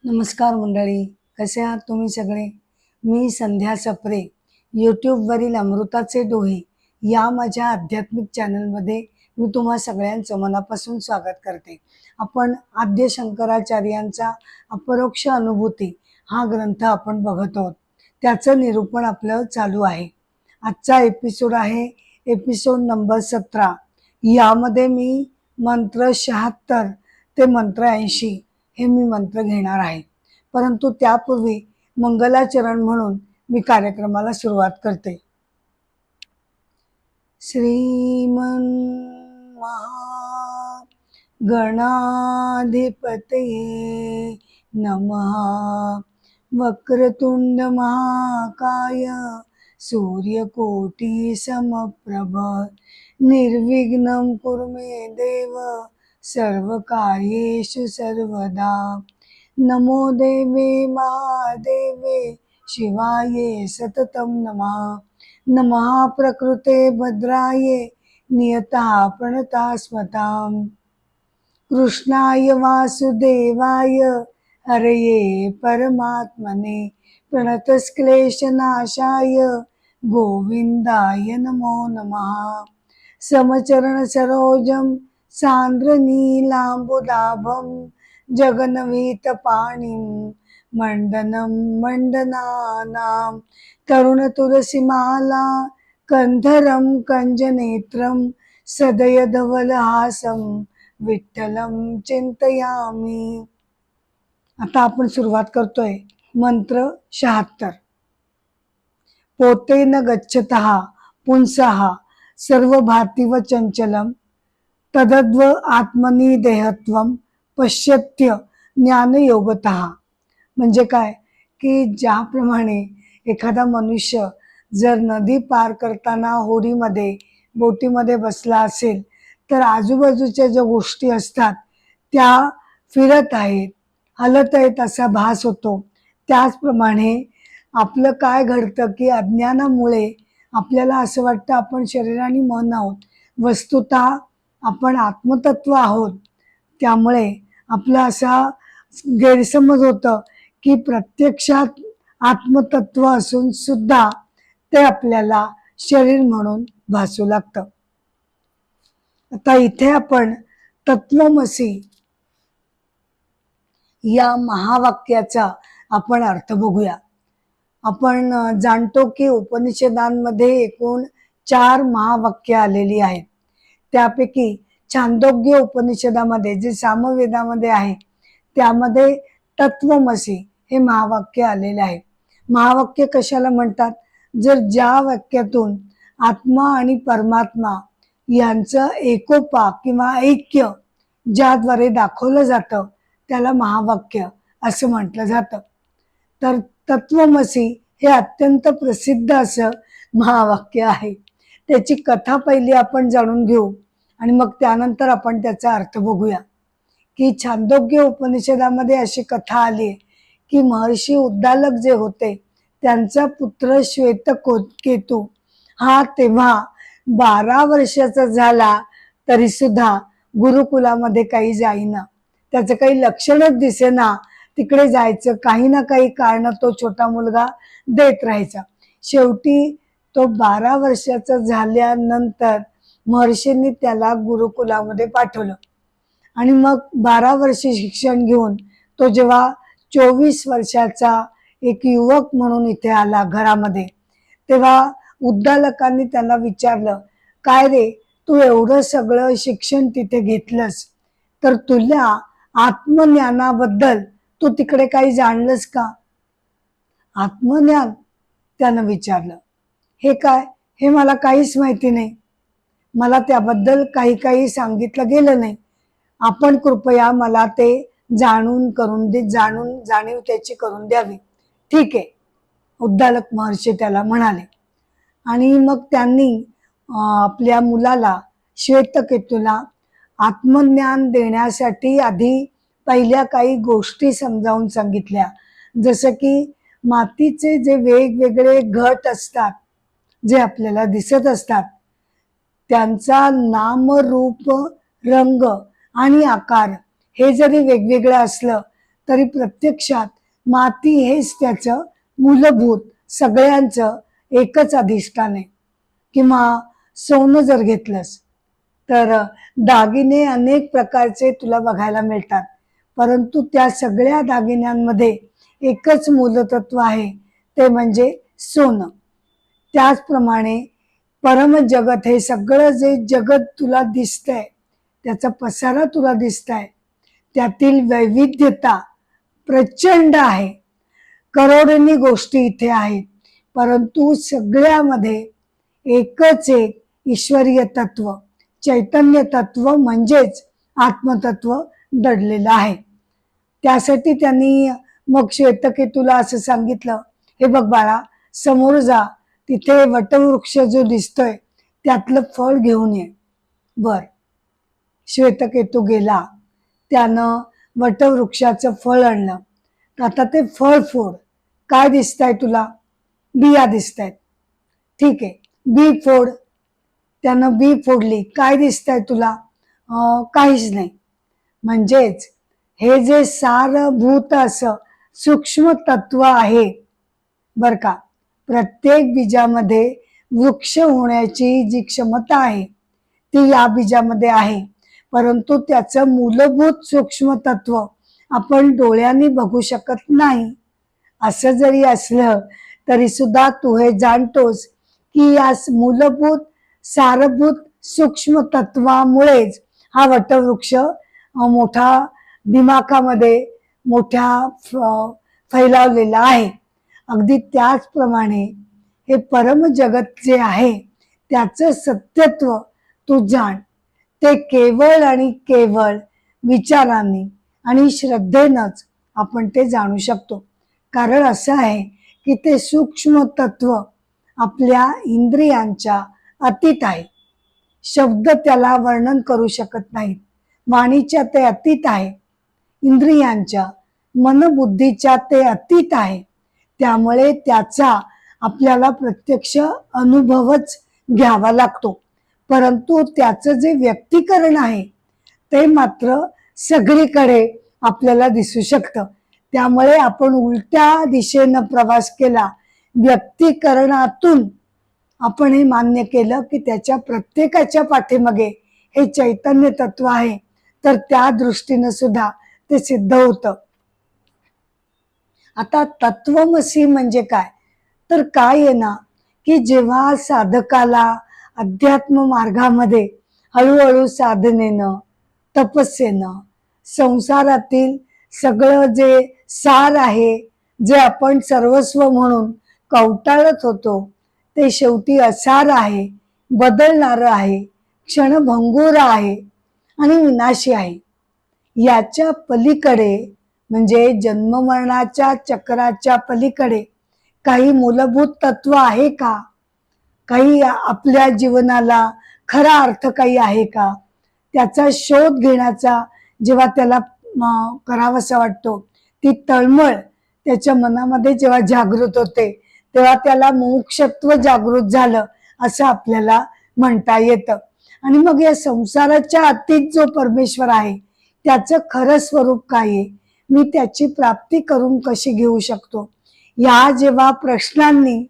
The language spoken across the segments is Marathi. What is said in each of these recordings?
नमस्कार मंडळी, कसे आहात तुम्ही सगळे? मी संध्या सप्रे, यूट्यूबवरील अमृताचे डोहे या माझ्या आध्यात्मिक चॅनलमध्ये मी तुम्हा सगळ्यांचं मनापासून स्वागत करते. आपण आद्य शंकराचार्यांचा अपरोक्ष अनुभूती हा ग्रंथ आपण बघत आहोत. त्याचं निरूपण आपलं चालू आहे. आजचा एपिसोड आहे एपिसोड नंबर 17. यामध्ये मी मंत्र 76 ते मंत्र 80 हे मी मंत्र घेणार आहे. परंतु त्यापूर्वी मंगलाचरण म्हणून मी कार्यक्रमाला सुरुवात करते. श्रीमन महा गणाधिपतये नमः. वक्रतुंड महाकाय सूर्यकोटी समप्रभ निर्विघ्नं कुरु मे देव सर्वकार्येषु सर्वदा. नमो देवे महादेवे शिवाये सततं नमः. नमः प्रकृते भद्राये नियतः प्रणतास्मताम्. कृष्णाय वासुदेवाय हरये परमात्मने प्रणतक्लेशनाशाय गोविंदाय नमो नमः. समचरण सरोजं सान्द्रनीलाम्बुदाभं जगन्नीतपाणिं मण्डनं मण्डनानां तरुणतुलसीमाला कंधरं कंजनेत्रं सदयधवलहासं विठ्ठलं चिंतयामि. आता आपण सुरुवात करतोय. मंत्र 76. पोतेन गच्छतः पुंसः सर्व भातीव चंचलम तदद्व आत्मनी देहत्वम पश्यत्य ज्ञानयोगतः. म्हणजे काय की ज्याप्रमाणे एखादा मनुष्य जर नदी पार करताना होडीमध्ये बोटीमध्ये बसला असेल तर आजूबाजूच्या ज्या गोष्टी असतात त्या फिरत आहेत, हलत आहेत असा भास होतो. त्याचप्रमाणे आपलं काय घडतं की अज्ञानामुळे आपल्याला असं वाटतं आपण शरीराने मन आहोत, वस्तुतः आपण आत्मतत्व आहोत. त्यामुळे आपला असा गैरसमज होतं की प्रत्यक्षात आत्मतत्व असून सुद्धा ते आपल्याला शरीर म्हणून भासू लागतं. आता इथे आपण तत्वमसी या महावाक्याचा आपण अर्थ बघूया. आपण जाणतो की उपनिषदांमध्ये एकूण 4 महावाक्य आलेली आहेत. त्यापैकी छांदोग्य उपनिषदामध्ये जे सामवेदामध्ये आहे त्यामध्ये तत्वमसी हे महावाक्य आलेले आहे. महावाक्य कशाला म्हणतात? जर ज्या वाक्यातून आत्मा आणि परमात्मा यांचं एकोपा किंवा ऐक्य ज्याद्वारे दाखवलं जातं त्याला महावाक्य असं म्हटलं जातं. तर तत्वमसी हे अत्यंत प्रसिद्ध असं महावाक्य आहे. त्याची कथा पहिली आपण जाणून घेऊ आणि मग त्यानंतर आपण त्याचा अर्थ बघूया. की छांदोग्य उपनिषदामध्ये अशी कथा आली की महर्षी उद्दालक जे होते त्यांचा पुत्र श्वेतकेतू हा तेव्हा 12 वर्षाचा झाला तरी सुद्धा गुरुकुलामध्ये काही जाईना. त्याचं काही लक्षणच दिसेना. तिकडे जायचं काही ना काही कारण तो छोटा मुलगा देत राहायचा. शेवटी तो 12 वर्षाचा झाल्यानंतर महर्षींनी त्याला गुरुकुलामध्ये पाठवलं आणि मग 12 वर्षे शिक्षण घेऊन तो जेव्हा 24 वर्षाचा एक युवक म्हणून इथे आला घरामध्ये, तेव्हा उद्दालकांनी त्यांना विचारलं, काय रे तू एवढं सगळं शिक्षण तिथे घेतलंस तर तुला आत्मज्ञानाबद्दल तू तिकडे काही जाणलंस का? आत्मज्ञान त्यानं विचारलं. हे काय? हे मला काहीच माहिती नाही. मला त्याबद्दल काही सांगितलं गेलं नाही. आपण कृपया मला ते जाणून जाणीव त्याची करून द्यावी. ठीक आहे, उद्दालक महर्षी त्याला म्हणाले. आणि मग त्यांनी आपल्या मुलाला श्वेतकेतूला आत्मज्ञान देण्यासाठी आधी पहिल्या काही गोष्टी समजावून सांगितल्या. जसं की मातीचे जे वेगवेगळे घट असतात जे आपल्याला दिसत असतात त्यांचा नाम रूप रंग आणि आकार हे जरी वेगवेगळं असलं तरी प्रत्यक्षात माती हेच त्याचं मूलभूत सगळ्यांचं एकच अधिष्ठान आहे. किंवा सोनं जर घेतलंस तर दागिने अनेक प्रकारचे तुला बघायला मिळतात, परंतु त्या सगळ्या दागिन्यांमध्ये एकच मूलतत्व आहे, ते म्हणजे सोनं. त्याचप्रमाणे परम जगत हे सगळं जे जगत तुला दिसतंय, त्याचा पसारा तुला दिसताय, त्यातील वैविध्यता प्रचंड आहे. करोडोनी गोष्टी इथे आहेत, परंतु सगळ्यामध्ये एकच एक ईश्वरीय तत्व, चैतन्य तत्व म्हणजेच आत्मतत्व दडलेलं आहे. त्यासाठी त्यांनी मग श्वेतकेतूला असं सांगितलं, हे बघ बाळा, समोर जा, तिथे वटवृक्ष जो दिसतोय त्यातलं फळ घेऊन ये. बर, श्वेतकेतू गेला, त्यानं वटवृक्षाचं फळ आणलं. आता ते फळ फोड. काय दिसतंय तुला? बिया दिसतायत. ठीक आहे, बी फोड. त्यानं बी फोडली. काय दिसतंय तुला? काहीच नाही. म्हणजेच हे जे सारभूत असं सूक्ष्म तत्व आहे बर का, प्रत्येक बीजामध्ये वृक्ष होण्याची जी क्षमता आहे ती या बीजामध्ये आहे, परंतु त्याचं मूलभूत सूक्ष्म तत्व आपण डोळ्यांनी बघू शकत नाही. असं जरी असलं तरी सुद्धा तू हे जाणतोस की या मूलभूत सारभूत सूक्ष्म तत्वामुळेच हा वटवृक्ष मोठा दिमाखामध्ये मोठ्या फैलावलेला आहे. अगदी त्याचप्रमाणे हे परम जगत जे आहे त्याचं सत्यत्व तू जाण. ते केवळ आणि केवळ विचारांनी आणि श्रद्धेनंच आपण ते जाणू शकतो. कारण असं आहे की ते सूक्ष्म तत्व आपल्या इंद्रियांच्या अतीत आहे. शब्द त्याला वर्णन करू शकत नाहीत. वाणीच्या ते अतीत आहे, इंद्रियांच्या मनबुद्धीच्या ते अतीत आहे. त्यामुळे त्याचा आपल्याला प्रत्यक्ष अनुभवच घ्यावा लागतो, परंतु त्याचं जे व्यक्तीकरण आहे ते मात्र सगळीकडे आपल्याला दिसू शकतं. त्यामुळे आपण उलट्या दिशेनं प्रवास केला, व्यक्तीकरणातून आपण हे मान्य केलं की त्याच्या प्रत्येकाच्या पाठीमागे हे चैतन्य तत्व आहे, तर त्या दृष्टीनं सुद्धा ते सिद्ध होतं. आता तत्वमसी म्हणजे काय? तर काय आहे ना, की जेव्हा साधकाला अध्यात्म मार्गामध्ये हळूहळू साधनेनं, तपस्येनं संसारातील सगळं जे सार आहे, जे आपण सर्वस्व म्हणून कवटाळत होतो, ते शेवटी असार आहे, बदलणारं आहे, क्षणभंगूर आहे आणि विनाशी आहे. याच्या पलीकडे म्हणजे जन्ममरणाच्या चक्राच्या पलीकडे काही मूलभूत तत्व आहे का? काही आपल्या जीवनाला खरा अर्थ काही आहे का? त्याचा शोध घेण्याचा जेव्हा त्याला करावासा वाटतो, ती तळमळ त्याच्या मनामध्ये जेव्हा जागृत होते, तेव्हा त्याला मोक्षत्व जागृत झालं असं आपल्याला म्हणता येतं. आणि मग या संसाराच्या अतीत जो परमेश्वर आहे त्याचं खरं स्वरूप काय आहे, मी त्याची प्राप्ती करून कशी घेऊ शकतो, या जेव्हा प्रश्नांनी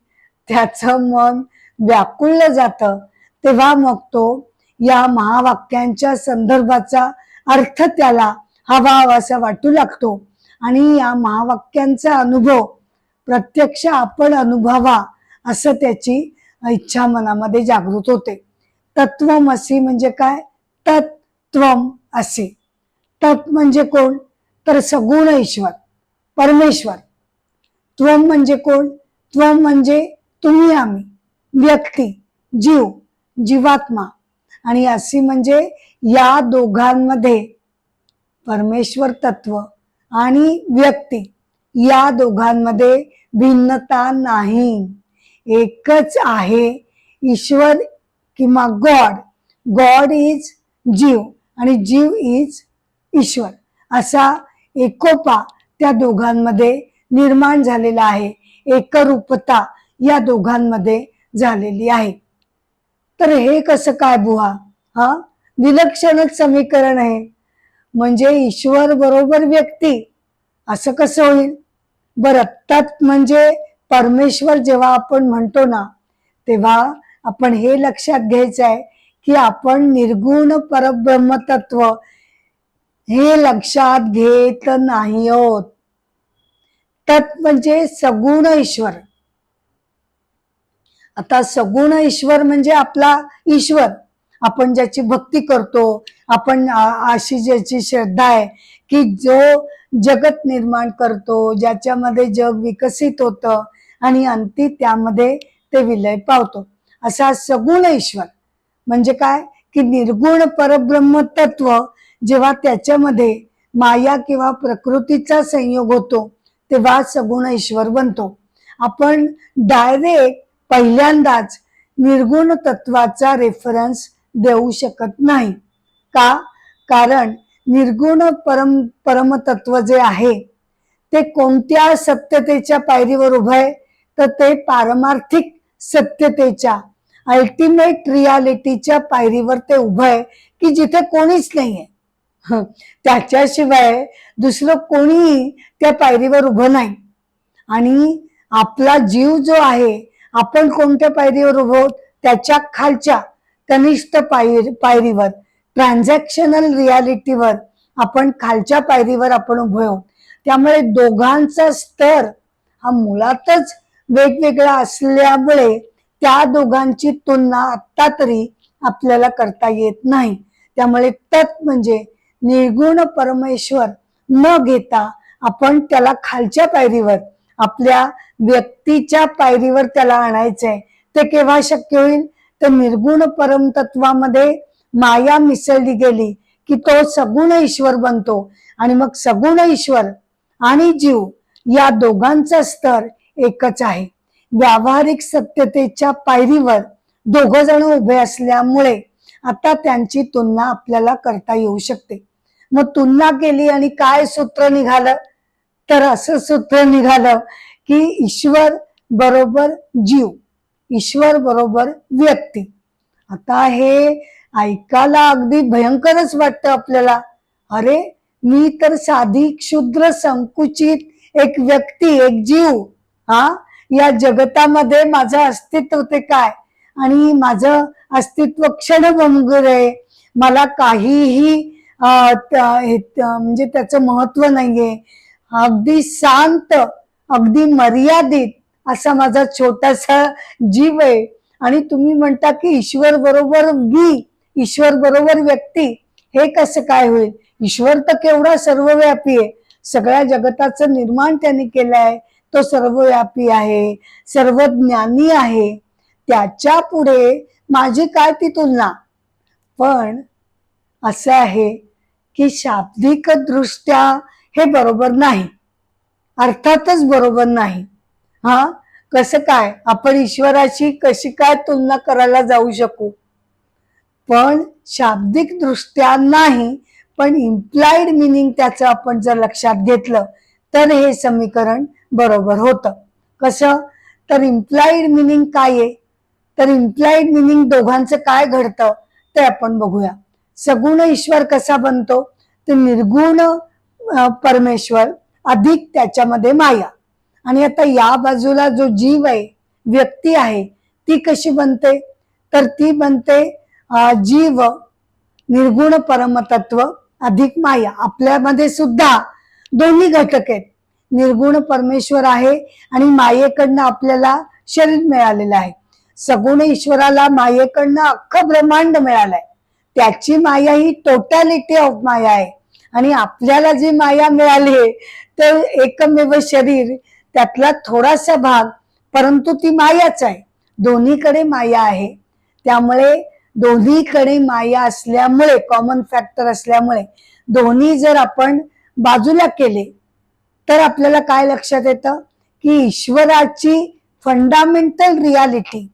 त्याचं मन व्याकुळलं जातं, तेव्हा मग तो या महावाक्यांच्या संदर्भाचा अर्थ त्याला हवा असा वाटू लागतो आणि या महावाक्यांचा अनुभव प्रत्यक्ष आपण अनुभवा असं त्याची इच्छा मनामध्ये जागृत होते. तत्वमसी म्हणजे काय? तत्त्वम असे. तत् म्हणजे कोण? तर सगुण ईश्वर, परमेश्वर. त्वम म्हणजे कोण? त्वम म्हणजे तुम्ही, आम्ही, व्यक्ती, जीव, जीवात्मा. आणि अशी म्हणजे या दोघांमध्ये परमेश्वर तत्व आणि व्यक्ती या दोघांमध्ये भिन्नता नाही, एकच आहे ईश्वर किंवा गॉड. गॉड इज जीव आणि जीव इज ईश्वर, असा एकोपा त्या दोघांमध्ये निर्माण झालेला आहे, एकरूपता या दोघांमध्ये झालेली आहे. तर हे कसं काय बुवा? विलक्षणच समीकरण आहे. म्हणजे ईश्वर बरोबर व्यक्ती असं कसं होईल बरं? तत् म्हणजे परमेश्वर जेव्हा आपण म्हणतो ना, तेव्हा आपण हे लक्षात घ्यायचं आहे की आपण निर्गुण परब्रह्म तत्व हे लक्षात घेत नाही आहोत. तत् म्हणजे सगुण ईश्वर. आता सगुण ईश्वर म्हणजे आपला ईश्वर, आपण ज्याची भक्ती करतो, आपण अशी ज्याची श्रद्धा आहे की जो जगत निर्माण करतो, ज्याच्यामध्ये जग विकसित होतं आणि अंती त्यामध्ये ते विलय पावतो, असा सगुण ईश्वर. म्हणजे काय की निर्गुण परब्रह्म तत्व जेव्हा त्याच्यामध्ये माया किंवा प्रकृतीचा संयोग होतो तेव्हा सगुण ईश्वर बनतो. आपण डायरेक्ट पहिल्यांदाच निर्गुण तत्वाचा रेफरन्स देऊ शकत नाही. का? कारण निर्गुण परमतत्व जे आहे ते कोणत्या सत्यतेच्या पायरीवर उभं आहे? तर ते पारमार्थिक सत्यतेच्या, अल्टिमेट रियालिटीच्या पायरीवर ते उभं आहे की जिथे कोणीच नाहीये. त्याच्याशिवाय दुसरं कोणीही त्या पायरीवर उभं नाही. आणि आपला जीव जो आहे, आपण कोणत्या पायरीवर उभं आहोत? त्याच्या खालच्या कनिष्ठ पायरीवर, ट्रान्झॅक्शनल रियालिटीवर, आपण खालच्या पायरीवर आपण उभे आहोत. त्यामुळे दोघांचा स्तर हा मुळातच वेगवेगळा असल्यामुळे त्या दोघांची तुलना आत्ता तरी आपल्याला करता येत नाही. त्यामुळे तत् म्हणजे निर्गुण परमेश्वर न घेता आपण त्याला खालच्या पायरीवर, आपल्या व्यक्तीच्या पायरीवर त्याला आणायचंय. ते केव्हा शक्य होईल? तर निर्गुण परमतत्वामध्ये माया मिसळली गेली की तो सगुण ईश्वर बनतो. आणि मग सगुण ईश्वर आणि जीव या दोघांचा स्तर एकच आहे. व्यावहारिक सत्यतेच्या पायरीवर दोघ जण उभे असल्यामुळे आता त्यांची तुलना आपल्याला करता येऊ शकते. मग तुलना केली आणि काय सूत्र निघालं? तर असं सूत्र निघालं की ईश्वर बरोबर जीव, ईश्वर बरोबर व्यक्ती. आता हे ऐकायला अगदी भयंकरच वाटतं आपल्याला. अरे, मी तर साधी क्षुद्र संकुचित एक व्यक्ती, एक जीव, या जगतामध्ये माझं अस्तित्व ते काय? आणि माझं अस्तित्व क्षणभंगुर आहे. मला काहीही म्हणजे त्याचं महत्व नाहीये. अगदी शांत, अगदी मर्यादित असा माझा छोटासा जीव आहे. आणि तुम्ही म्हणता की ईश्वर बरोबर मी, ईश्वर बरोबर व्यक्ती, हे कसं काय होईल? ईश्वर तर केवढा सर्वव्यापी आहे. सगळ्या जगताचं निर्माण त्यांनी केलं आहे. तो सर्वव्यापी आहे, सर्वज्ञानी आहे. त्याच्या पुढे माझी काय ती तुलना? पण असं आहे की शाब्दिक दृष्ट्या हे बरोबर नाही, अर्थातच बरोबर नाही. कसं काय आपण ईश्वराशी कशी काय तुलना करायला जाऊ शकू? पण शाब्दिक दृष्ट्या नाही, पण इम्प्लाइड मिनिंग त्याचं आपण जर लक्षात घेतलं तर हे समीकरण बरोबर होतं. कसं? तर इम्प्लाइड मिनिंग काय आहे? तर इम्प्लाइड मिनिंग दोघांचं काय घडतं ते आपण बघूया. सगुण ईश्वर कसा बनतो? तर निर्गुण परमेश्वर अधिक त्याच्यामध्ये माया. आणि आता या बाजूला जो जीव आहे, व्यक्ती आहे, ती कशी बनते? तर ती बनते जीव निर्गुण परमतत्व अधिक माया. आपल्यामध्ये सुद्धा दोन्ही घटक आहेत. निर्गुण परमेश्वर आहे आणि मायेकडनं आपल्याला शरीर मिळालेलं आहे. सगुण ईश्वराला मायेकडनं अख्खं ब्रह्मांड मिळालंय. त्याची माया ही टोटॅलिटी ऑफ माया आहे. आणि आपल्याला जी माया मिळाली आहे तर एकमेव शरीर, त्यातला थोडासा भाग, परंतु ती मायाच आहे. दोन्हीकडे माया आहे. त्यामुळे दोन्हीकडे माया असल्यामुळे, कॉमन फॅक्टर असल्यामुळे, दोन्ही जर आपण बाजूला केले तर आपल्याला काय लक्षात येतं की ईश्वराची फंडामेंटल रियालिटी,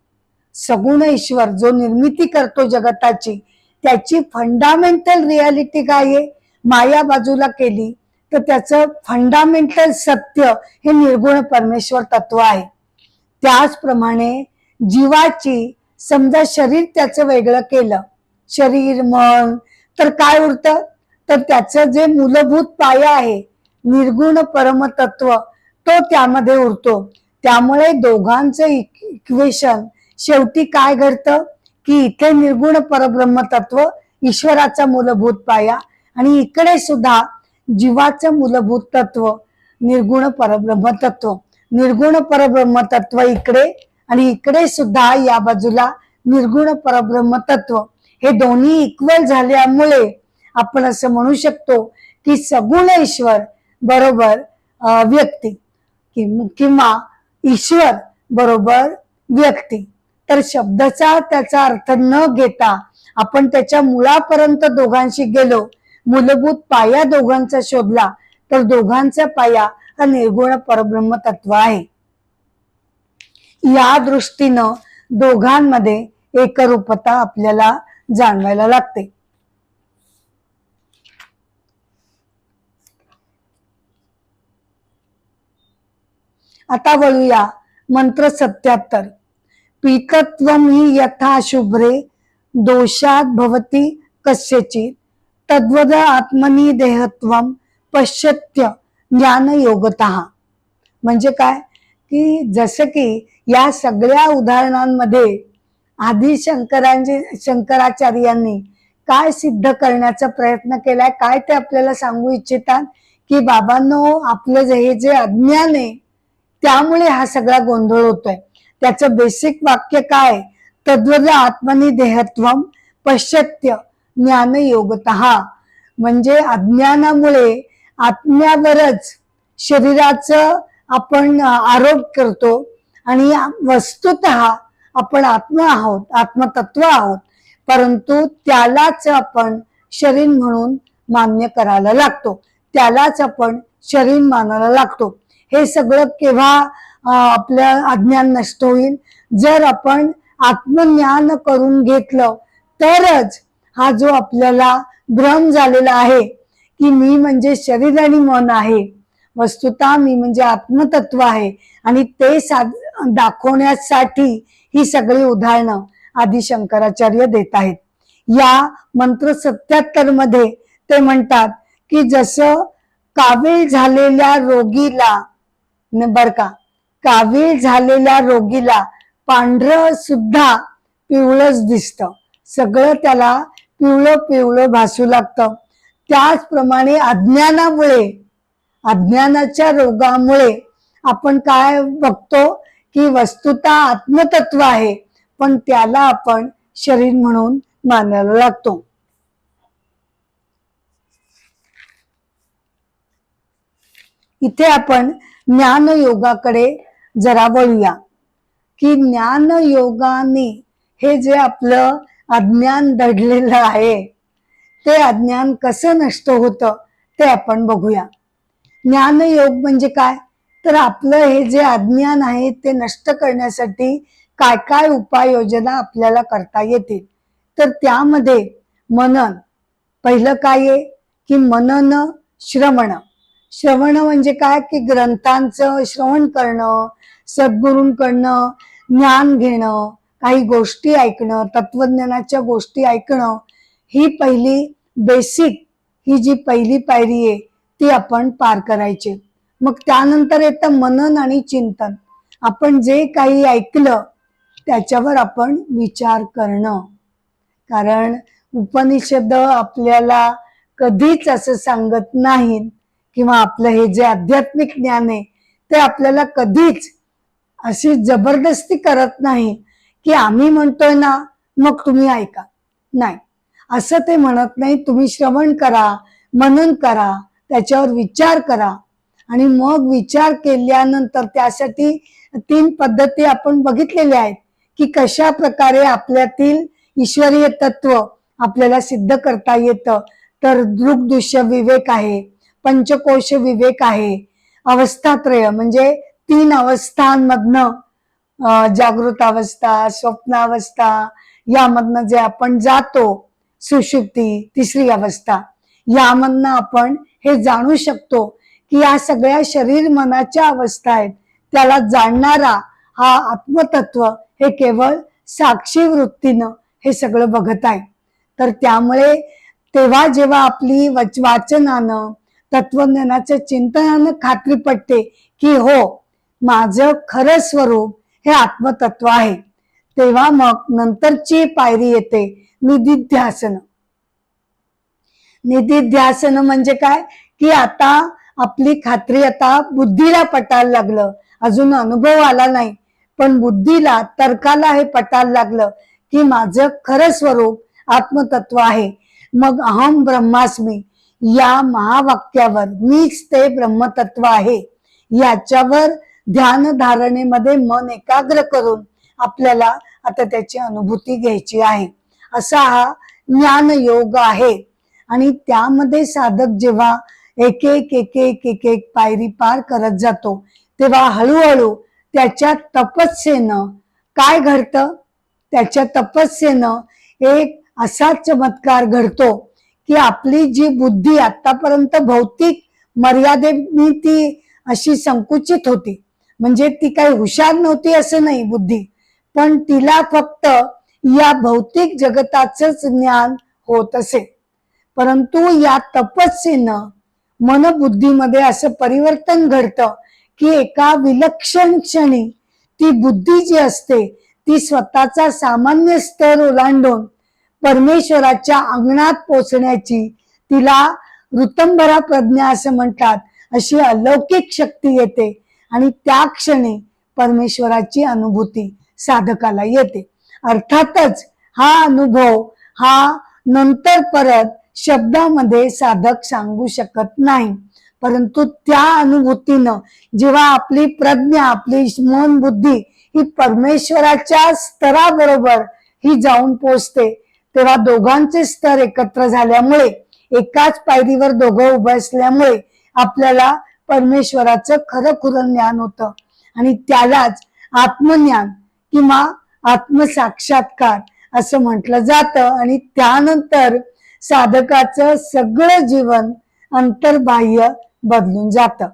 सगुण ईश्वर जो निर्मिती करतो जगताची, त्याची फंडामेंटल रियालिटी काय आहे? माया बाजूला केली तर त्याचं फंडामेंटल सत्य हे निर्गुण परमेश्वर तत्व आहे. त्याचप्रमाणे जीवाची समजा शरीर त्याचं वेगळं केलं, शरीर मन, तर काय उरतं? तर त्याचं जे मूलभूत पाया आहे निर्गुण परमतत्व तो त्यामध्ये उरतो. त्यामुळे दोघांचं इक्वेशन शेवटी काय घडतं की इथे निर्गुण परब्रह्म तत्व ईश्वराचा मूलभूत पाया आणि इकडे सुद्धा जीवाचं मूलभूत तत्व निर्गुण परब्रह्म तत्व. निर्गुण परब्रह्म तत्व इकडे आणि इकडे सुद्धा या बाजूला निर्गुण परब्रह्म तत्व. हे दोन्ही इक्वल झाल्यामुळे आपण असं म्हणू शकतो की सगुण ईश्वर बरोबर व्यक्ती किंवा ईश्वर बरोबर व्यक्ती. तर शब्दाचा त्याचा अर्थ न घेता आपण त्याच्या मुळापर्यंत दोघांशी गेलो, मूलभूत पाया दोघांचा शोधला, तर दोघांचा पाया हा निर्गुण परब्रह्म तत्व आहे. या दृष्टीनं दोघांमध्ये एकरूपता आपल्याला जाणवायला लागते. आता वळूया मंत्र 77. पीतत्वं हि यथा शुभ्रे दोषात भवती कस्यचित तद्वद आत्मनी देहत्वं पश्यत्य ज्ञानयोगतः. म्हणजे काय की जसं की या सगळ्या उदाहरणांमध्ये आदि शंकराचार्यांनी काय सिद्ध करण्याचा प्रयत्न केलाय, काय ते आपल्याला सांगू इच्छितात की बाबांनो, आपलं हे जे अज्ञान आहे त्यामुळे हा सगळा गोंधळ होतोय. त्याचं बेसिक वाक्य काय, तद्वद आत्मनी देहत्वं पश्यत्य ज्ञानयोगतः. म्हणजे अज्ञानामुळे आत्म्यावरच शरीराचं आपण आरोप करतो आणि वस्तुतः आपण आत्मा आहोत, आत्मतत्व आहोत, परंतु त्यालाच आपण शरीर म्हणून मान्य करायला लागतो, त्यालाच आपण शरीर मानायला लागतो. हे सगळं केव्हा आपलं अज्ञान नष्ट होईल, जर आपण आत्मज्ञान करून घेतलं तरच हा जो आपल्याला भ्रम झालेला आहे की मी म्हणजे शरीर आणि मन आहे, वस्तुतः मी म्हणजे आत्मतत्व आहे. आणि ते दाखवण्यासाठी ही सगळी उदाहरणं आदि शंकराचार्य देत आहेत. या मंत्र 77 मध्ये ते म्हणतात की जसं कावीळ झालेल्या रोगीला, बर का, कावीळ झालेल्या रोगीला पांढरं सुद्धा पिवळंच दिसतं, सगळं त्याला पिवळं पिवळं भासू लागतं. त्याचप्रमाणे अज्ञानाच्या रोगामुळे आपण काय बघतो की वस्तुतः आत्मतत्व आहे, पण त्याला आपण शरीर म्हणून मानायला लागतो. इथे आपण ज्ञान योगाकडे जरा वळूया की ज्ञान योगाने हे जे आपलं अज्ञान दडलेलं आहे ते अज्ञान कसं नष्ट होतं ते आपण बघूया. ज्ञानयोग म्हणजे काय, तर आपलं हे जे अज्ञान आहे ते नष्ट करण्यासाठी काय काय उपाययोजना आपल्याला करता येतील. तर त्यामध्ये मनन पहिलं काय आहे की मनन श्रवण. श्रवण म्हणजे काय की ग्रंथांचं श्रवण करणं, सद्गुरूंकडनं ज्ञान घेणं, काही गोष्टी ऐकणं, तत्वज्ञानाच्या गोष्टी ऐकणं, ही पहिली बेसिक, ही जी पहिली पायरी आहे ती आपण पार करायची. मग त्यानंतर येतं मनन आणि चिंतन. आपण जे काही ऐकलं त्याच्यावर आपण विचार करणं. कारण उपनिषद आपल्याला कधीच असं सांगत नाहीत किंवा आपलं हे जे आध्यात्मिक ज्ञान आहे ते आपल्याला कधीच अशी जबरदस्ती करत नाही की आम्ही म्हणतोय ना मग तुम्ही ऐका, नाही, असं ते म्हणत नाही. तुम्ही श्रवण करा, मनन करा, त्याच्यावर विचार करा आणि मग विचार केल्यानंतर त्यासाठी 3 पद्धती आपण बघितलेल्या आहेत की कशा प्रकारे आपल्यातील ईश्वरीय तत्व आपल्याला सिद्ध करता येतं. तर दृग्दृश्य विवेक आहे, पंचकोश विवेक आहे, अवस्थात्रय म्हणजे 3 अवस्थांमधनं जागृत अवस्था, स्वप्नावस्था, यामधनं जे आपण जातो सुषुप्ती, 3री अवस्था, यामधनं आपण हे जाणू शकतो की या सगळ्या शरीर मनाच्या अवस्था आहेत. त्याला जाणणारा हा आत्मतत्व हे केवळ साक्षी वृत्तीनं हे सगळं बघत आहे. तर त्यामुळे तेव्हा जेव्हा आपली वाचनानं तत्वज्ञानाच्या चिंतनानं खात्री पटते की हो, माझं खरं स्वरूप हे आत्मतत्व आहे. तेव्हा मग नंतरची पायरी येते निधिध्यासन. निधिध्यासन म्हणजे काय की आता आपली खात्री आता बुद्धीला पटायला लागलं, अजून अनुभव आला नाही पण बुद्धीला तर्काला हे पटायला लागलं की माझं खरं स्वरूप आत्मतत्व आहे. मग अहम ब्रह्मास्मी या महावाक्यावर मीच ते ब्रह्मतत्व आहे याच्यावर ध्यान धारणेमध्ये मन एकाग्र करून आपल्याला आता त्याची अनुभूती घ्यायची आहे. असा हा ज्ञान योग आहे. आणि त्यामध्ये साधक जेव्हा एक एक एक एक एक एक पायरी पार करत जातो तेव्हा हळूहळू त्याच्या तपस्येनं काय घडतं, त्याच्या तपस्येनं एक असा चमत्कार घडतो की आपली जी बुद्धी आतापर्यंत भौतिक मर्यादेने ती अशी संकुचित होती, म्हणजे ती काही हुशार नव्हती असं नाही बुद्धी, पण तिला फक्त या भौतिक जगताचंच ज्ञान होत असे. परंतु या तपस्येनं मनबुद्धीमध्ये असं परिवर्तन घडतं की एका विलक्षण क्षणी ती बुद्धी जी असते ती स्वतःचा सामान्य स्तर ओलांडून परमेश्वराच्या अंगणात पोचण्याची, तिला ऋतंभरा प्रज्ञा असं म्हणतात, अशी अलौकिक शक्ती येते आणि त्या क्षणी परमेश्वराची अनुभूती साधकाला येते. अर्थातच हा अनुभव हा नंतर परत शब्दामध्ये साधक सांगू शकत नाही, परंतु त्या अनुभूतीनं जेव्हा आपली प्रज्ञा, आपली मन बुद्धी ही परमेश्वराच्या स्तराबरोबर ही जाऊन पोचते तेव्हा दोघांचे स्तर एकत्र झाल्यामुळे, एकाच पायरीवर दोघं उभं असल्यामुळे आपल्याला परमेश्वराचं खरं खुरं ज्ञान होतं आणि त्यालाच आत्मज्ञान किंवा आत्मसाक्षात्कार असं म्हटलं जातं. आणि त्यानंतर साधकाचं सगळं जीवन अंतर्बाह्य बदलून जातं.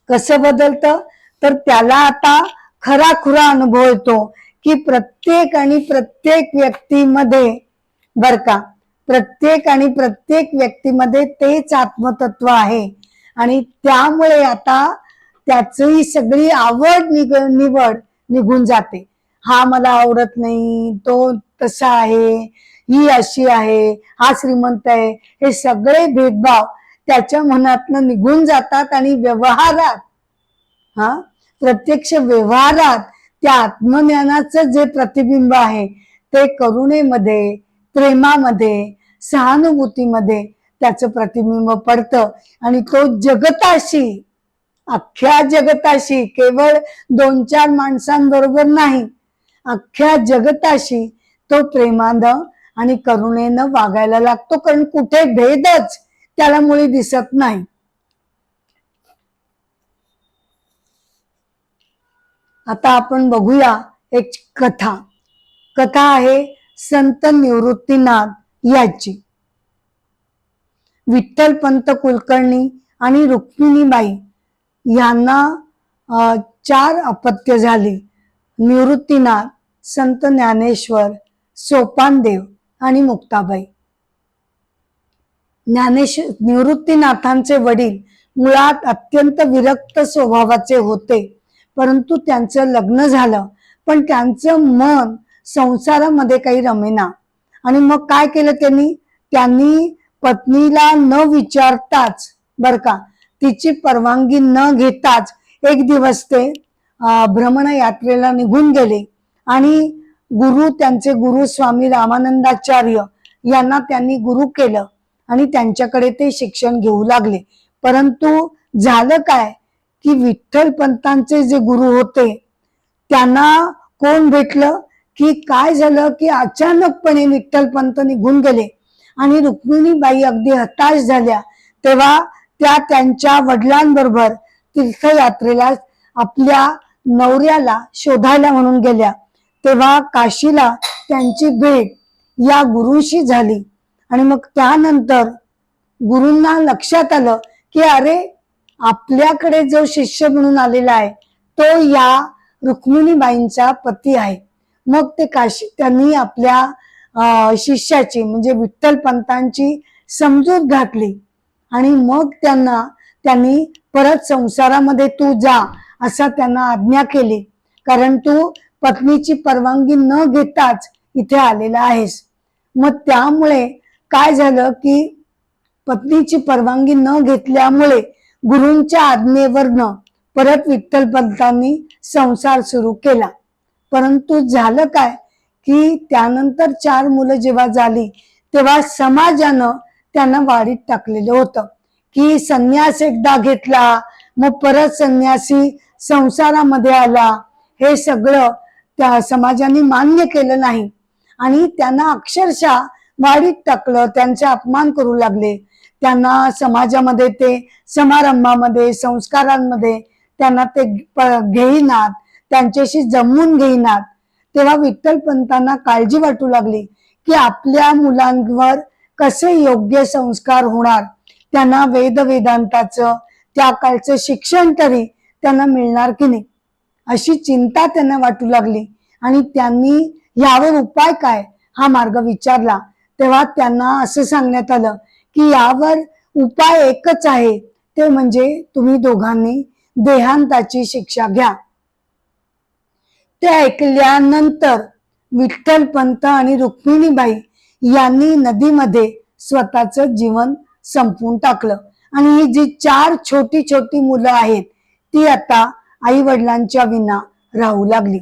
कसं बदलतं तर त्याला आता खराखुरा अनुभव येतो की प्रत्येक आणि प्रत्येक व्यक्तीमध्ये बर का, प्रत्येक आणि प्रत्येक व्यक्तीमध्ये तेच आत्मतत्व आहे आणि त्यामुळे आता त्याची सगळी आवड निवड निघून जाते. हा मला आवडत नाही, तो तसा आहे, ही अशी आहे, हा श्रीमंत आहे, हे सगळे भेदभाव त्याच्या मनातनं निघून जातात आणि व्यवहारात प्रत्यक्ष व्यवहारात त्या आत्मज्ञानाचं जे प्रतिबिंब आहे ते करुणेमध्ये, प्रेमामध्ये, सहानुभूतीमध्ये त्याचं प्रतिबिंब पडतं आणि तो जगताशी, अख्ख्या जगताशी, केवळ 2-4 माणसांबरोबर नाही, अख्ख्या जगताशी तो प्रेमानं आणि करुणेनं वागायला लागतो, कारण कुठे भेदच त्याला मुळी दिसत नाही. आता आपण बघूया एक कथा. कथा आहे संत निवृत्तीनाथ याची. विठ्ठलपंत कुलकर्णी आणि रुक्मिणीबाई यांना 4 अपत्य झाली. निवृत्तीनाथ, संत ज्ञानेश्वर, सोपानदेव आणि मुक्ताबाई. निवृत्तीनाथांचे वडील मुळात अत्यंत विरक्त स्वभावाचे होते, परंतु त्यांचं लग्न झालं पण त्यांचं मन संसारामध्ये काही रमेना. आणि मग काय केलं त्यांनी पत्नीला न विचारताच बर का, तिची परवानगी न घेताच एक दिवस ते भ्रमण यात्रेला निघून गेले आणि त्यांचे गुरु स्वामी रामानंदाचार्य यांना त्यांनी गुरु केलं आणि त्यांच्याकडे ते शिक्षण घेऊ लागले. परंतु झालं काय की विठ्ठलपंतांचे जे गुरु होते त्यांना कोण भेटलं की काय झालं की अचानकपणे विठ्ठलपंत निघून गेले आणि रुक्मिणीबाई अगदी हताश झाल्या. तेव्हा त्या त्यांच्या वडिलांबरोबर तीर्थयात्रेला आपल्या नवऱ्याला शोधायला म्हणून गेल्या. तेव्हा काशीला त्यांची भेट या गुरुशी झाली आणि मग त्यानंतर गुरूंना लक्षात आलं की अरे, आपल्याकडे जो शिष्य म्हणून आलेला आहे तो या रुक्मिणीबाईंचा पती आहे. मग ते त्यांनी आपल्या शिष्याची म्हणजे विठ्ठलपंतांची समजूत घातली आणि मग त्यांनी परत संसारामध्ये तू जा असा त्यांना आज्ञा केली, कारण तू पत्नीची परवानगी न घेताच इथे आलेला आहेस. मग त्यामुळे काय झालं की पत्नीची परवानगी न घेतल्यामुळे गुरूंच्या आज्ञेवरनं परत विठ्ठलपंतांनी संसार सुरू केला. परंतु झालं काय की त्यानंतर 4 मुलं जेव्हा झाली तेव्हा समाजानं त्यांना वाडीत टाकलेलं होतं की संन्यास एकदा घेतला मग परत संन्यासी संसारामध्ये आला, हे सगळं त्या समाजाने मान्य केलं नाही आणि त्यांना अक्षरशः वाडीत टाकलं, त्यांचे अपमान करू लागले. त्यांना समाजामध्ये ते समारंभामध्ये संस्कारांमध्ये त्यांना ते घेईनात, त्यांच्याशी जमवून घेईनात. तेव्हा विठ्ठलपंतांना काळजी वाटू लागली की आपल्या मुलांवर कसे योग्य संस्कार होणार, त्यांना वेदांताचं त्या काळचं शिक्षण तरी त्यांना मिळणार की नाही अशी चिंता त्यांना वाटू लागली आणि त्यांनी यावर उपाय काय हा मार्ग विचारला. तेव्हा त्यांना असं सांगण्यात आलं की यावर उपाय एकच आहे, ते म्हणजे तुम्ही दोघांनी देहांताची शिक्षा घ्या. ते ऐकल्यानंतर विठ्ठलपंत आणि रुक्मिणीबाई यांनी नदीमध्ये स्वतःचं जीवन संपवून टाकलं आणि ही जी 4 छोटी छोटी मुलं आहेत ती आता आई वडिलांच्या विना राहू लागली.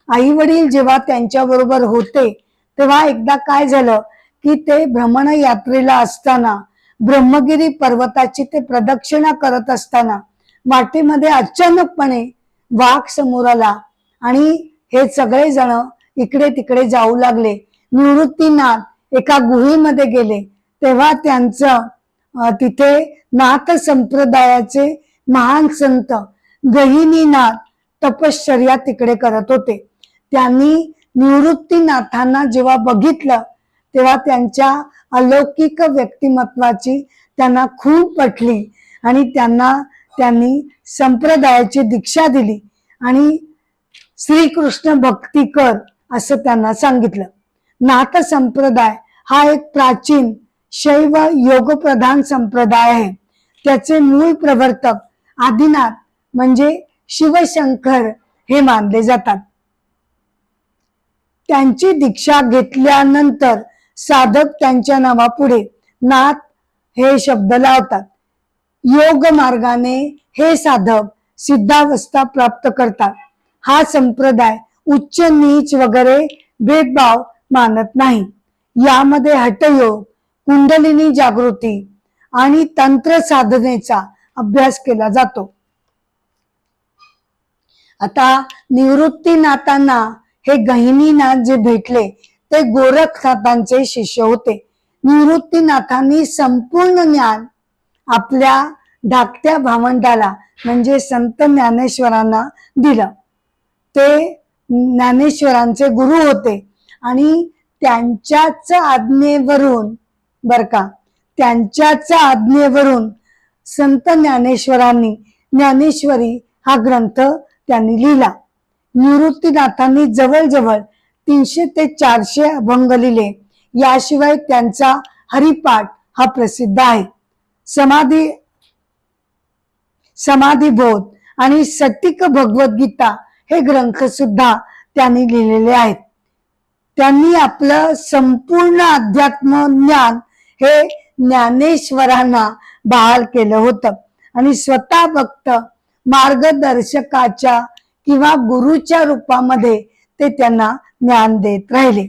आई वडील जेव्हा त्यांच्या बरोबर होते तेव्हा एकदा काय झालं की ते भ्रमण यात्रेला असताना ब्रह्मगिरी पर्वताची ते प्रदक्षिणा करत असताना वाटेमध्ये अचानकपणे वाघ समोर आला आणि हे सगळे जण इकडे तिकडे जाऊ लागले. निवृत्तीनाथ एका गुहेमध्ये गेले तेव्हा त्यांचं तिथे नाथ संप्रदायाचे महान संत गहिनीनाथ तपश्चर्या तिकडे करत होते. त्यांनी निवृत्तीनाथांना जेव्हा बघितलं तेव्हा त्यांच्या अलौकिक व्यक्तिमत्वाची त्यांना खूप पटली आणि त्यांनी संप्रदायाची दीक्षा दिली आणि श्रीकृष्ण भक्ती कर असं त्यांना सांगितलं. नाथ संप्रदाय हा एक प्राचीन शैव योग प्रधान संप्रदाय आहे. त्याचे मूळ प्रवर्तक आदिनाथ म्हणजे शिवशंकर हे मानले जातात. त्यांची दीक्षा घेतल्यानंतर साधक त्यांच्या नावापुढे नाथ हे शब्द लावतात. योग मार्गाने हे साधक सिद्धावस्था प्राप्त करतात. हा संप्रदाय उच्च नीच वगैरे भेदभाव मानत नाही. यामध्ये हठयोग, कुंडलिनी जागृती आणि तंत्र साधनेचा अभ्यास केला जातो. आता निवृत्तीनाथांना हे गहिनीनाथ जे भेटले ते गोरखनाथांचे शिष्य होते. निवृत्तीनाथांनी संपूर्ण ज्ञान आपल्या धाकट्या भावंडाला म्हणजे संत ज्ञानेश्वरांना दिलं. ते ज्ञानेश्वरांचे गुरु होते आणि त्यांच्याच आज्ञेवरून त्यांच्याच आज्ञेवरून संत ज्ञानेश्वरांनी ज्ञानेश्वरी हा ग्रंथ त्यांनी लिहिला. निवृत्तीनाथांनी जवळजवळ 300 ते 400 अभंग लिहिले. याशिवाय त्यांचा हरिपाठ हा प्रसिद्ध आहे. समाधिबोध आणि सटिक भगवद्गीता हे ग्रंथ सुद्धा त्यांनी लिहिलेले आहेत. त्यांनी आपलं संपूर्ण अध्यात्म ज्ञान हे ज्ञानेश्वरांना बहाल केलं होतं आणि स्वतः भक्त मार्गदर्शकाच्या किंवा गुरुच्या रूपामध्ये ते त्यांना ज्ञान देत राहिले.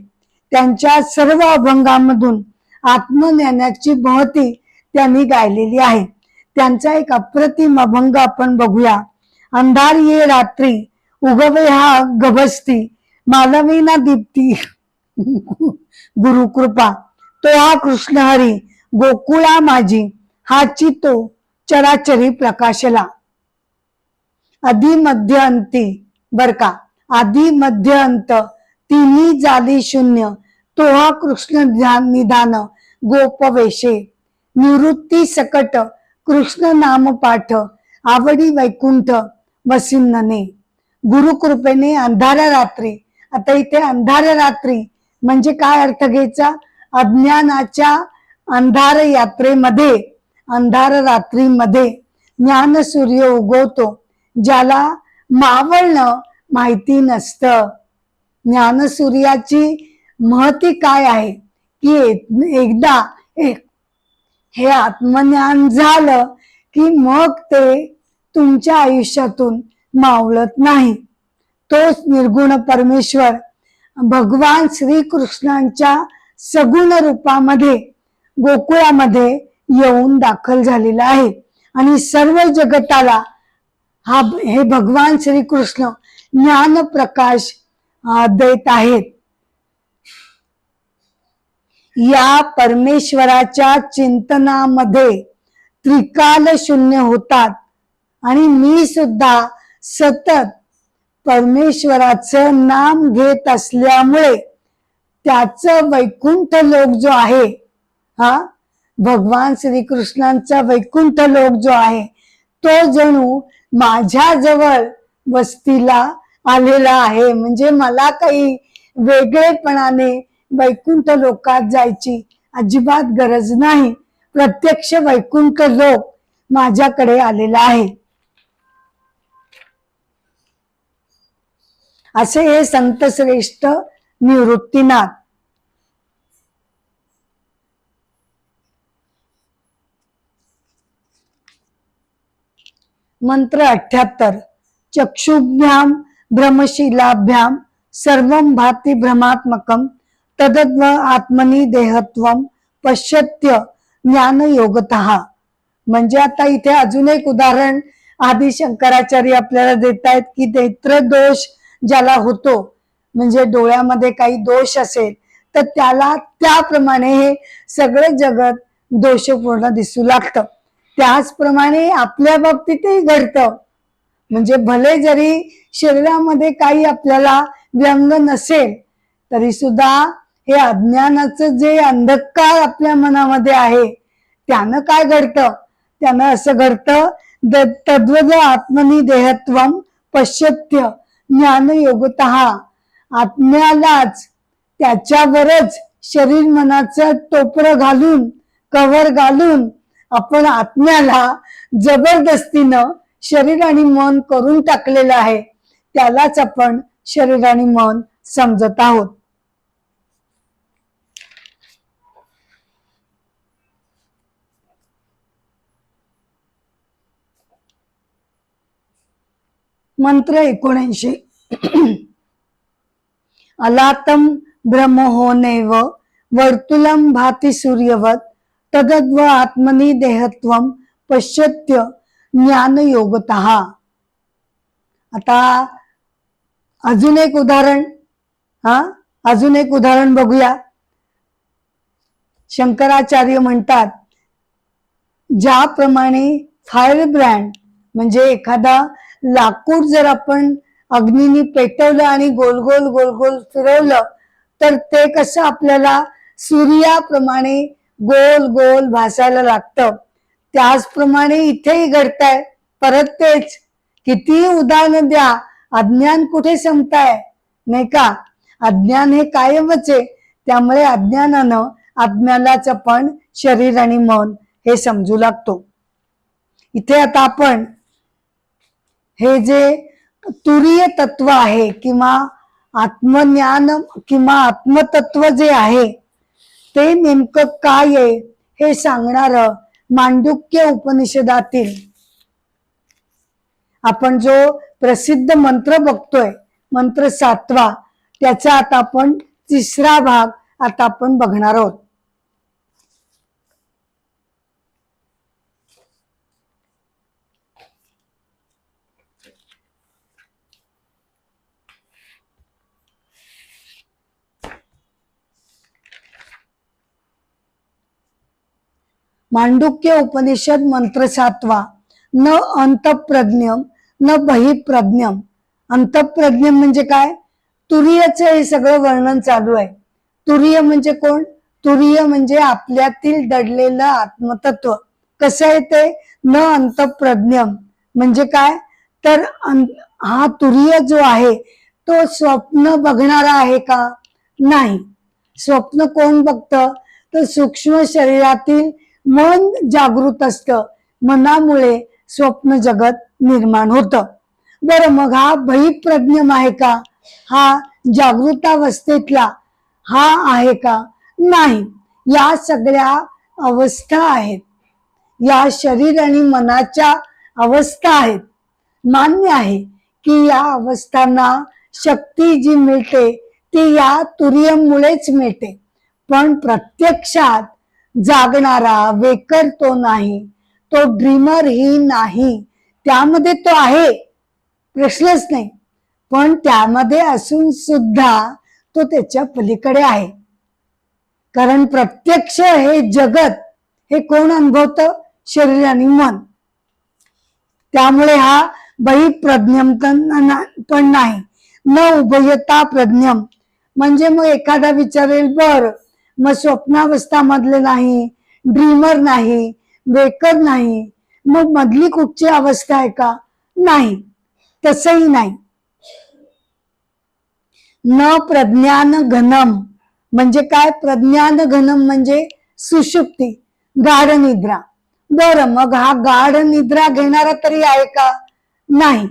त्यांच्या सर्व अभंगांमधून आत्मज्ञानाची महती त्यांनी गायलेली आहे. त्यांचा एक अप्रतिम अभंग आपण बघूया. अंधार ये रात्री उगवे हा गभस्ती मालवीना दीप्ती गुरुकृपा तो हा कृष्ण हरी गोकुळा माझी हाची तो चराचरी प्रकाशला. आदि मध्य अंती आदि मध्य अंत तिन्ही जाली शून्य तो हा कृष्ण निधान गोपवेशे. निवृत्ती सकट कृष्ण नाम पाठ आवडी वैकुंठ वसिन्नने. गुरुकृपेने अंधाऱ्या रात्री. आता इथे अंधाऱ्या रात्री म्हणजे काय अर्थ घ्यायचा? अज्ञानाच्या अंधार यात्रेमध्ये, अंधार रात्रीमध्ये ज्ञान सूर्य उगवतो, ज्याला मावळणं माहिती नसतं. ज्ञानसूर्याची महती काय आहे की एकदा हे आत्मज्ञान झालं की मग ते तुमच्या आयुष्यातून मावळत नाही. तोच निर्गुण परमेश्वर भगवान श्रीकृष्णांच्या सगुण रूपामध्ये गोकुळामध्ये येऊन दाखल झालेला आहे आणि सर्व जगताला हे भगवान श्रीकृष्ण ज्ञान प्रकाश देत आहेत. या परमेश्वराच्या चिंतनामध्ये त्रिकाल शून्य होतात आणि मी सुद्धा सतत परमेश्वराचं नाम घेत असल्यामुळे त्याचं वैकुंठ लोक जो आहे, भगवान श्रीकृष्णांचा वैकुंठ लोक जो आहे, तो जणू माझ्या जवळ वस्तीला आलेला आहे. म्हणजे मला काही वेगळेपणाने वैकुंठ लोकात जायची अजिबात गरज नाही. प्रत्यक्ष वैकुंठ लोक माझ्याकडे आलेला आहे. असे हे संत श्रेष्ठ निवृत्तीनाथ. मंत्र 78. चक्षुभ्याम भ्रमशिलाभ्याम सर्वं भाति भ्रमात्मकम तदद्व आत्मनि देहत्वम पश्यत्य ज्ञान योगतः. म्हणजे आता इथे अजून एक उदाहरण आदि शंकराचार्य आपल्याला देत आहेत की नेत्र दोष ज्याला होतो, म्हणजे डोळ्यामध्ये काही दोष असेल तर त्याला त्याप्रमाणे हे सगळं जगत दोषपूर्ण दिसू लागतं. त्याचप्रमाणे आपल्या बाबतीतही घडतं. म्हणजे भले जरी शरीरामध्ये काही आपल्याला व्यंग नसेल तरी सुद्धा हे अज्ञानाचं जे अंधकार आपल्या मनामध्ये आहे त्यानं काय घडतं, त्यानं असं घडतं तद्वद आत्मनि देहत्वम पश्यत्य ज्ञान योगतः. आत्म्यालाच त्याच्यावरच शरीर मनाचं टोपरं घालून, कव्हर घालून आपण आत्म्याला जबरदस्तीनं शरीर आणि मन करून टाकलेलं आहे. त्यालाच आपण शरीर आणि मन समजत आहोत. मंत्र 79. अलातम ब्रह्मो नैव वर्तुलम भाति सूर्यवत तदद्व आत्मनि देहत्वम पश्यत्य ज्ञान योगतः. आता अजून एक उदाहरण, अजून एक उदाहरण बघूया. शंकराचार्य म्हणतात, ज्याप्रमाणे फायर ब्रँड म्हणजे एखादा लाकूड जर आपण अग्नीने पेटवलं आणि गोल गोल गोल गोल फिरवलं तर ते कसं आपल्याला सूर्याप्रमाणे गोल गोल भासायला लागतं. त्याचप्रमाणे इथेही घडतंय. परत तेच, किती उदाहरण द्या, अज्ञान कुठे संपताय नाही का. अज्ञान हे कायमच आहे. त्यामुळे अज्ञानानं आत्म्यालाच आपण शरीर आणि मन हे समजू लागतो. इथे आता आपण हे जे तुरीय तत्व आहे किंवा आत्मज्ञान किंवा आत्मतत्व जे आहे ते नेमकं काय आहे हे सांगणार मांडुक्य उपनिषदातील आपण जो प्रसिद्ध मंत्र बघतोय, मंत्र 7वा, त्याचा आता आपण 3रा भाग आता आपण बघणार आहोत. मांडुक्य उपनिषद मंत्र 7वा. न अंतप्रज्ञम न बहिप्रज्ञम. अंतप्रज्ञम म्हणजे काय, तुरीयचं हे सगळं वर्णन चालू आहे. तुरीय म्हणजे कोण, तुरीय म्हणजे आपल्यातील दडलेलं आत्मतत्व. कसं आहे ते, न अंतप्रज्ञम म्हणजे काय तर हा तुरीय जो आहे तो स्वप्न बघणारा आहे का, नाही. स्वप्न कोण बघतं, तर सूक्ष्म शरीरातील मन जागृत असतं, मनामुळे स्वप्न जगत निर्माण होतं. बरं, मग हा बहिप्रज्ञम आहे का? हा जागृतावस्थेतला हा आहे का? नाही, या सगळ्या अवस्था आहेत, या शरीर आणि मनाच्या अवस्था आहेत. मान्य आहे की या अवस्थांना शक्ती जी मिळते ती या तुरियममुळेच मिळते, पण प्रत्यक्षात जागणारा वेकर तो नाही, तो ड्रीमर ही नाही. त्यामध्ये तो आहे, प्रश्नच नाही, पण त्यामध्ये असून सुद्धा तो त्याच्या पलीकडे आहे. कारण प्रत्यक्ष हे जगत हे कोण अनुभवतं? शरीर आणि मन. त्यामुळे हा बहिप्रज्ञम पण नाही, न उभयता प्रज्ञम. म्हणजे मग एखादा विचारेल, बर मग स्वप्नावस्था मधले नाही, ड्रीमर नाही, वेकर नाही, मग मधली कुठची अवस्था आहे का? नाही, तसही नाही. न प्रज्ञान घनम म्हणजे काय? प्रज्ञान घनम म्हणजे सुषुप्ती, गाढ निद्रा. बरं, मग हा गाढ निद्रा घेणारा तरी आहे का? नाही.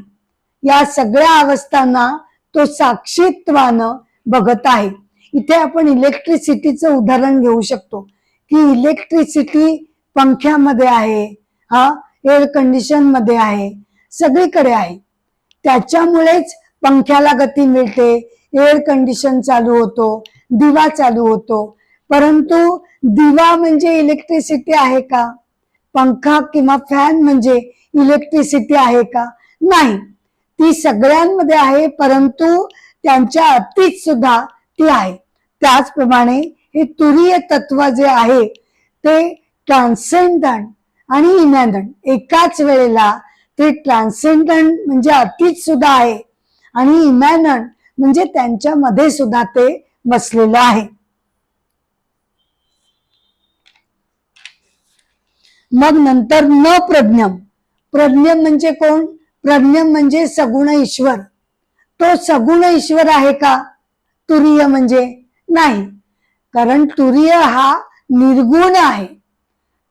या सगळ्या अवस्थांना तो साक्षीत्वानं बघत आहे. इथे आपण इलेक्ट्रिसिटीचं उदाहरण घेऊ शकतो की इलेक्ट्रिसिटी पंख्यामध्ये आहे, हा एअर कंडिशन मध्ये आहे, सगळीकडे आहे. त्याच्यामुळेच पंख्याला गती मिळते, एअर कंडिशन चालू होतो, दिवा चालू होतो. परंतु दिवा म्हणजे इलेक्ट्रिसिटी आहे का? पंखा किंवा फॅन म्हणजे इलेक्ट्रिसिटी आहे का? नाही. ती सगळ्यांमध्ये आहे, परंतु त्यांच्या अतीत सुद्धा ती आहे. त्याचप्रमाणे हे तुरीय तत्व जे आहे ते ट्रान्सेंडंट आणि इमॅनंट एकाच वेळेला, ते ट्रान्सेंडंट म्हणजे अतीत सुद्धा आहे आणि इमॅनंट म्हणजे त्यांच्यामध्ये सुद्धा ते बसलेलं आहे. मग नंतर न प्रज्ञम. प्रज्ञम म्हणजे कोण? प्रज्ञम म्हणजे सगुण ईश्वर. तो सगुण ईश्वर आहे का? तुरीय म्हणजे नाही, कारण तुरीय हा निर्गुण आहे.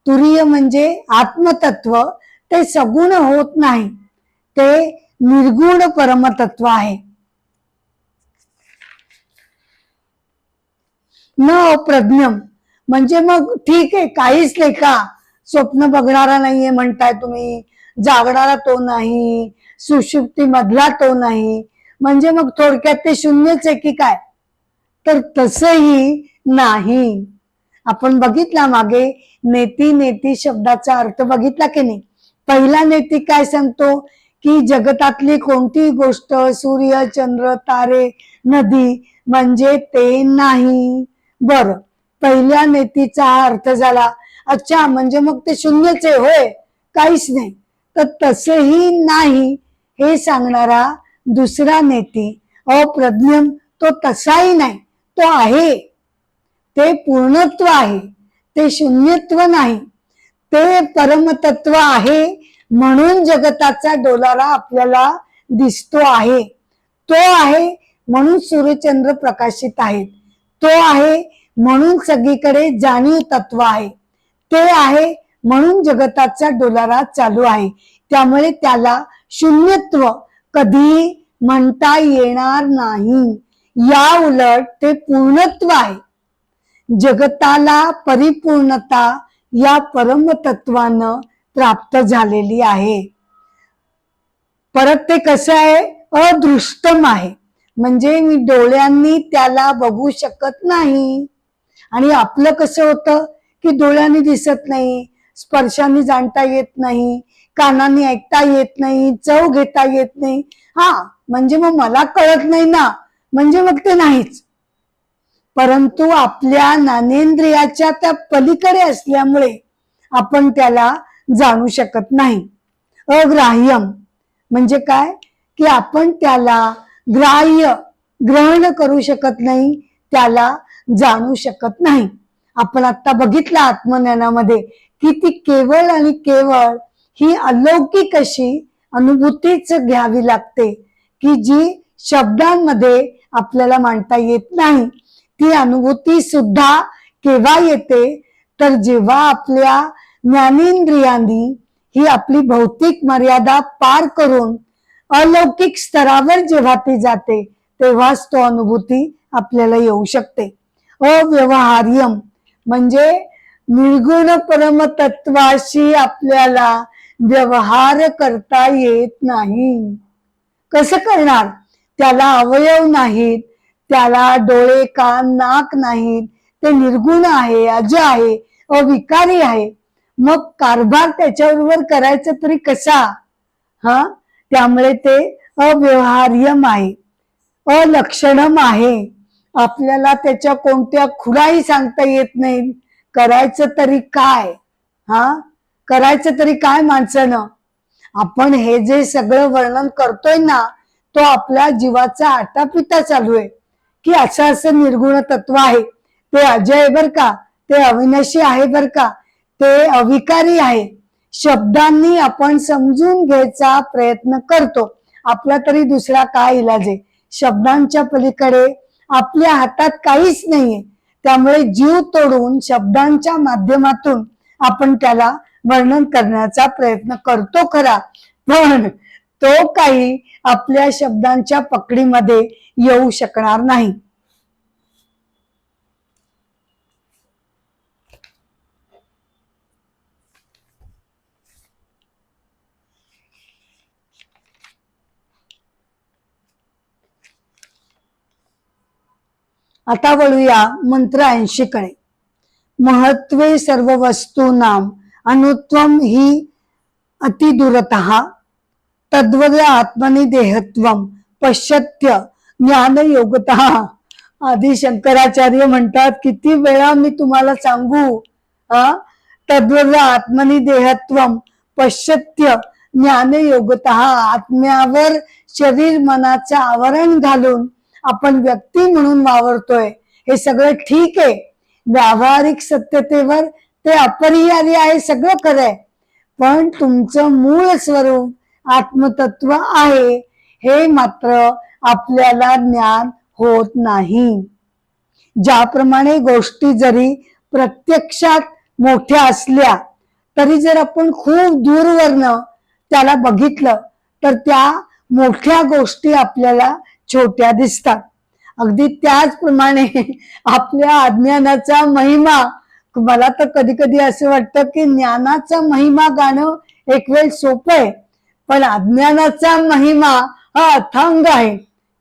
तुरीय म्हणजे आत्मतत्व, ते सगुण होत नाही, ते निर्गुण परमतत्व आहे. न प्रज्ञम म्हणजे मग ठीक आहे, काहीच नाही का? स्वप्न बघणारा नाहीये म्हणताय तुम्ही, जागणारा तो नाही, सुषुप्ती मधला तो नाही, म्हणजे मग थोडक्यात ते शून्यच आहे की काय? तर तसही नाही. आपण बघितला मागे नेती नेती शब्दाचा अर्थ बघितला की नाही? पहिला नेती काय सांगतो की जगतातली कोणतीही गोष्ट, सूर्य, चंद्र, तारे, नदी म्हणजे ते नाही. बर, पहिल्या नेतीचा हा अर्थ झाला. अच्छा, म्हणजे मग ते शून्यच आहे होय, काहीच नाही. तर तसही नाही हे सांगणारा दुसरा नेती अप्रज्ञम, तो तसाही नाही, तो आहे, ते पूर्णत्व आहे, ते शून्यत्व नाही, ते परमतत्व आहे. म्हणून जगताचा डोलारा आपल्याला दिसतो आहे, तो आहे म्हणून सूर्यचंद्र प्रकाशित आहेत, तो आहे म्हणून सगळीकडे जाणीव तत्व आहे, ते आहे म्हणून जगताचा डोलारा चालू आहे. त्यामुळे त्याला शून्यत्व कधी म्हणता येणार नाही. या उलट ते पूर्णत्व आहे. जगताला परिपूर्णता या परमतत्वानं प्राप्त झालेली आहे. परत ते कसं आहे? अदृष्टम आहे, म्हणजे मी डोळ्यांनी त्याला बघू शकत नाही. आणि आपलं कसं होतं की डोळ्यांनी दिसत नाही, स्पर्शाने जाणता येत नाही, कानाने ऐकता येत नाही, चव घेता येत नाही. हा, म्हणजे मग मला कळत नाही ना, म्हणजे मग ते नाहीच. परंतु आपल्या ज्ञानेंद्रियाच्या त्या पलीकडे असल्यामुळे आपण त्याला जाणू शकत नाही. अग्राह्यम म्हणजे काय? की आपण त्याला ग्राह्य ग्रहण करू शकत नाही, त्याला जाणू शकत नाही. आपण आता बघितलं आत्मज्ञानामध्ये की ती केवळ आणि केवळ ही अलौकिक अशी अनुभूतीच घ्यावी लागते की जी शब्दांमध्ये आपल्याला मांडता येत नाही. ती अनुभूती सुद्धा केव्हा येते तर जेव्हा आपल्या ज्ञानेंद्रियांनी ही आपली भौतिक मर्यादा पार करून अलौकिक स्तरावर जेव्हा ती जाते तेव्हाच तो अनुभूती आपल्याला येऊ शकते. अव्यवहार्यम म्हणजे निर्गुण परमतत्वाशी आपल्याला व्यवहार करता येत नाही. कसं करणार? त्याला अवयव नाहीत, त्याला डोळे कान नाक नाहीत, ते निर्गुण आहे, अज आहे, अविकारी आहे. मग कारभार त्याच्याबरोबर करायचा तरी कसा? त्यामुळे ते अव्यवहार्यम आहे, अलक्षणम आहे. आपल्याला त्याच्या कोणत्या खुणाही सांगता येत नाही. करायचं तरी काय? करायचं तरी काय माणसानं? आपण हे जे सगळं वर्णन करतोय ना, तो आपल्या जीवाचा आटापिटा चालू आहे की असं असं निर्गुण तत्व आहे, ते अजय बर का, ते अविनाशी आहे बर का, ते अविकारी आहे. शब्दांनी आपण समजून घ्यायचा प्रयत्न करतो. आपला तरी दुसरा काय इलाज आहे? शब्दांच्या पलीकडे आपल्या हातात काहीच नाहीये. त्यामुळे जीव तोडून शब्दांच्या माध्यमातून आपण त्याला वर्णन करण्याचा प्रयत्न करतो खरा, पण तो काही आपल्या शब्दांच्या पकडीमध्ये येऊ शकणार नाही. आता वळूया मंत्र 80 कडे. महत्वे सर्व वस्तूनाम अनुत्वम ही अतिदूरतः तद्वद आत्मनि देहत्वम पश्यत्य ज्ञानयोगतः. आदि शंकराचार्य म्हणतात, किती वेळा मी तुम्हाला सांगू, तद्वद आत्मनि देहत्वम पश्यत्य ज्ञानयोगतः. आत्म्यावर शरीर मनाचं आवरण घालून आपण व्यक्ती म्हणून वावरतोय, हे सगळं ठीक आहे. व्यावहारिक सत्यतेवर ते अपरिहार्य आहे, सगळं खरंय. पण तुमचं मूळ स्वरूप आत्मतत्व आहे हे मात्र आपल्याला ज्ञान होत नाही. ज्याप्रमाणे गोष्टी जरी प्रत्यक्षात मोठ्या असल्या तरी जर आपण खूप दूरवरनं त्याला बघितलं तर त्या मोठ्या गोष्टी आपल्याला छोट्या दिसतात. अगदी त्याचप्रमाणे आपल्या अज्ञानाचा महिमा, मला तर कधी कधी असं वाटतं की ज्ञानाचा महिमा गाणं एक वेळ सोपं आहे, पण अज्ञानाचा महिमा हा अथांग आहे.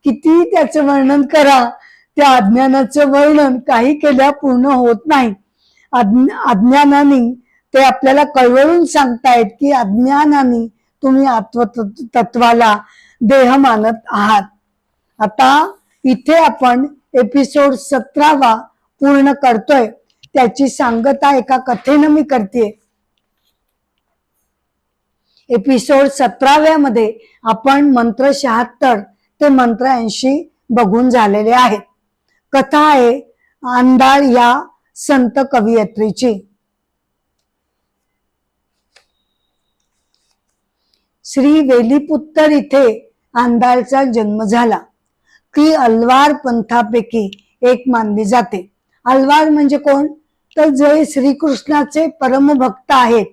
किती त्याचं वर्णन करा, त्या अज्ञानाचं वर्णन काही केल्या पूर्ण होत नाही. अज्ञानाने ते आपल्याला कळवळून सांगतायत की अज्ञानाने तुम्ही आत्मतत्वाला देह मानत आहात. आता इथे आपण एपिसोड 17 पूर्ण करतोय. त्याची सांगता एका कथेनं मी करते. एपिसोड 17 मध्ये आपण मंत्र 76 ते मंत्र 80 बघून झालेले आहेत. कथा आहे आंधाळ या संत कवयित्रीची. श्री वेलीपुत्तर इथे आंधाळचा जन्म झाला. ती अलवार पंथापैकी एक मानली जाते. अलवार म्हणजे कोण? तर जे श्रीकृष्णाचे परमभक्त आहेत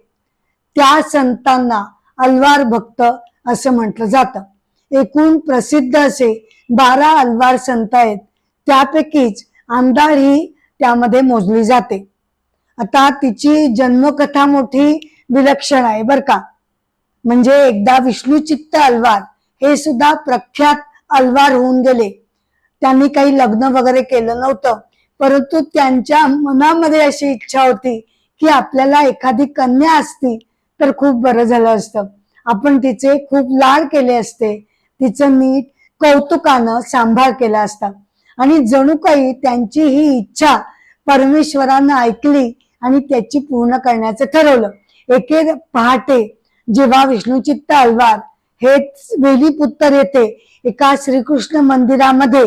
त्या संतांना अलवार भक्त असं म्हटलं जातं. एकूण प्रसिद्ध असे 12 अलवार संत आहेत, त्यापैकीच आंधाळ ही त्यामध्ये मोजली जाते. आता तिची जन्मकथा मोठी विलक्षण आहे बर का. म्हणजे एकदा विष्णुचित्त अलवार हे सुद्धा प्रख्यात अलवार होऊन गेले. त्यांनी काही लग्न वगैरे केलं नव्हतं, परंतु त्यांच्या मनामध्ये अशी इच्छा होती की आपल्याला एखादी कन्या असती तर खूप बरं झालं असतं. आपण तिचे खूप लाड केले असते, तिचं नीट कौतुकानं सांभाळ केला असता. आणि जणू काही त्यांची ही इच्छा परमेश्वरानं ऐकली आणि त्याची पूर्ण करण्याचं ठरवलं. एके पहाटे जेव्हा विष्णुचित्त अलवार हे वेलीपुत्तर येथे एका श्रीकृष्ण मंदिरामध्ये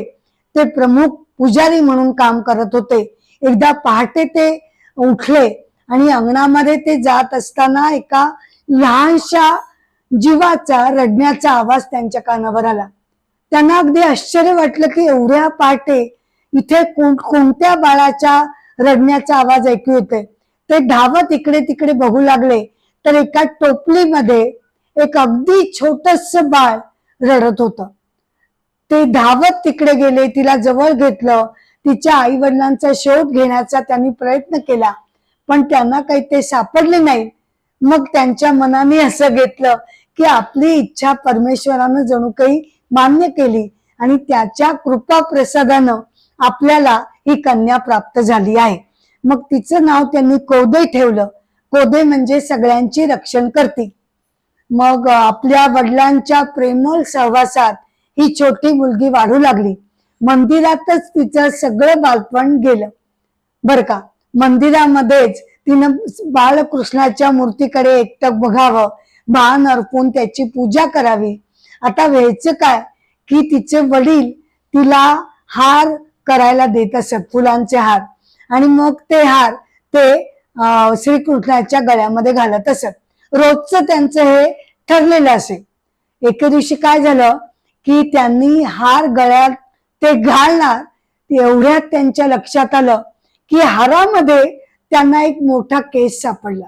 ते प्रमुख पुजारी म्हणून काम करत होते. एकदा पहाटे ते उठले आणि अंगणामध्ये ते जात असताना एका लहानशा जीवाचा रडण्याचा आवाज त्यांच्या कानावर आला. त्यांना अगदी आश्चर्य वाटलं की एवढ्या पहाटे इथे कोणत्या बाळाच्या रडण्याचा आवाज ऐकू येतोय. ते धावत इकडे तिकडे बघू लागले तर एका टोपलीमध्ये एक अगदी छोटस बाळ रडत होतं. ते धावत तिकडे गेले, तिला जवळ घेतलं, तिच्या आई वडिलांचा शोध घेण्याचा त्यांनी प्रयत्न केला, पण त्यांना काही ते सापडले नाही. मग त्यांच्या मनाने असं घेतलं की आपली इच्छा परमेश्वरानं जणू काही मान्य केली आणि त्याच्या कृपा प्रसादानं आपल्याला ही कन्या प्राप्त झाली आहे. मग तिचं नाव त्यांनी कोदे ठेवलं. कोदे म्हणजे सगळ्यांची रक्षण करते. मग आपल्या वडिलांच्या प्रेमळ सहवासात ही छोटी मुलगी वाढू लागली. मंदिरातच तिचं सगळं बालपण गेलं बर का. मंदिरामध्येच तिनं बाळकृष्णाच्या मूर्तीकडे एकटक बघावं, मान अर्पून त्याची पूजा करावी. आता व्हायचं काय की तिचे वडील तिला हार करायला देत असत, फुलांचे हार, आणि मग ते हार ते श्रीकृष्णाच्या गळ्यामध्ये घालत असत. रोजचं त्यांचं हे ठरलेलं असे. एके दिवशी काय झालं की त्यांनी हार गळ्यात ते घालणार, एवढ्यात त्यांच्या लक्षात आलं की हारामध्ये त्यांना एक मोठा केस सापडला.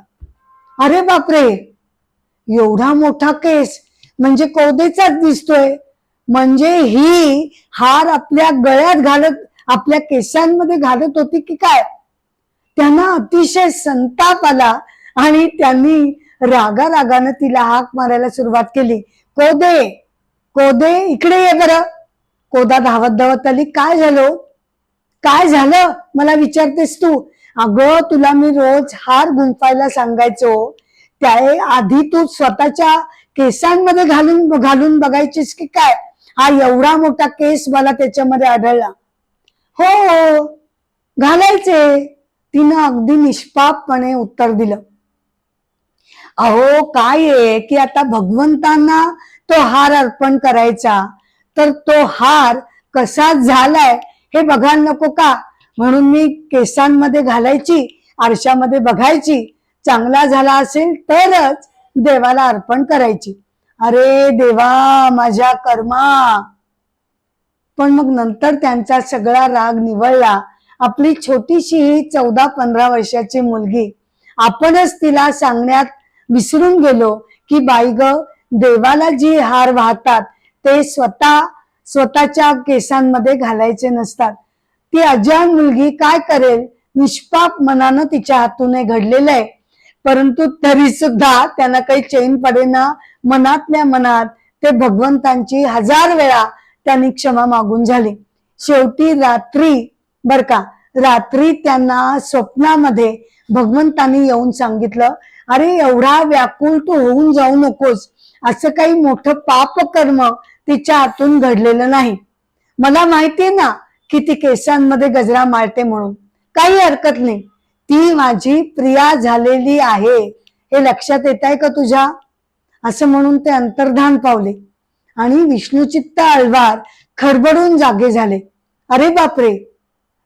अरे बापरे, एवढा मोठा केस म्हणजे कोदेचाच दिसतोय. म्हणजे ही हार आपल्या गळ्यात घालत, आपल्या केसांमध्ये घालत होती की काय. त्यांना अतिशय संताप आला आणि त्यांनी रागारागानं तिला हाक मारायला सुरुवात केली. कोदे, कोदे इकडे ये बरं. कोदा धावत धावत आली. काय झालं, काय झालं मला विचारतेस तू? अगं तुला मी रोज हार गुंफायला सांगायचो, त्या आधी तू स्वतःच्या केसांमध्ये घालून घालून बघायचीस की काय. हा एवढा मोठा केस मला त्याच्यामध्ये आढळला. हो घालायचे, तिनं अगदी निष्पापपणे उत्तर दिलं. अहो काय आहे की आता भगवंतांना तो हार अर्पण करायचा, तर तो हार कसा झालाय हे बघायला नको का, म्हणून मी केसांमध्ये घालायची, आरशामध्ये बघायची, चांगला झाला असेल तरच देवाला अर्पण करायची. अरे देवा माझ्या कर्मा. पण मग नंतर त्यांचा सगळा राग निवळला. आपली छोटीशी ही 14-15 वर्षाची मुलगी, आपणच तिला सांगण्यात विसरून गेलो की बाई ग, देवाला जी हार वाहतात ते स्वतःच्या केसांमध्ये घालायचे नसतात. ती अजाण मुलगी काय करेल, निष्पाप मनानं तिच्या हातून घडलेलं आहे. परंतु तरी सुद्धा त्यांना काही चैन पडेना. मनातल्या मनात ते भगवंतांची 1000 वेळा त्यांनी क्षमा मागून झाली. शेवटी रात्री बर का, रात्री त्यांना स्वप्नामध्ये भगवंतांनी येऊन सांगितलं, अरे एवढा व्याकुळ तू होऊन जाऊ नकोस, असं काही मोठं पाप कर्म तिच्या हातून घडलेलं नाही. मला माहितीये ना की ती केसांमध्ये गजरा मारते म्हणून, काही हरकत नाही, ती माझी प्रिया झालेली आहे, हे लक्षात येत आहे का तुझ्या. असं म्हणून ते अंतर्धान पावले आणि विष्णुचित्त आळवार खडबडून जागे झाले. अरे बापरे,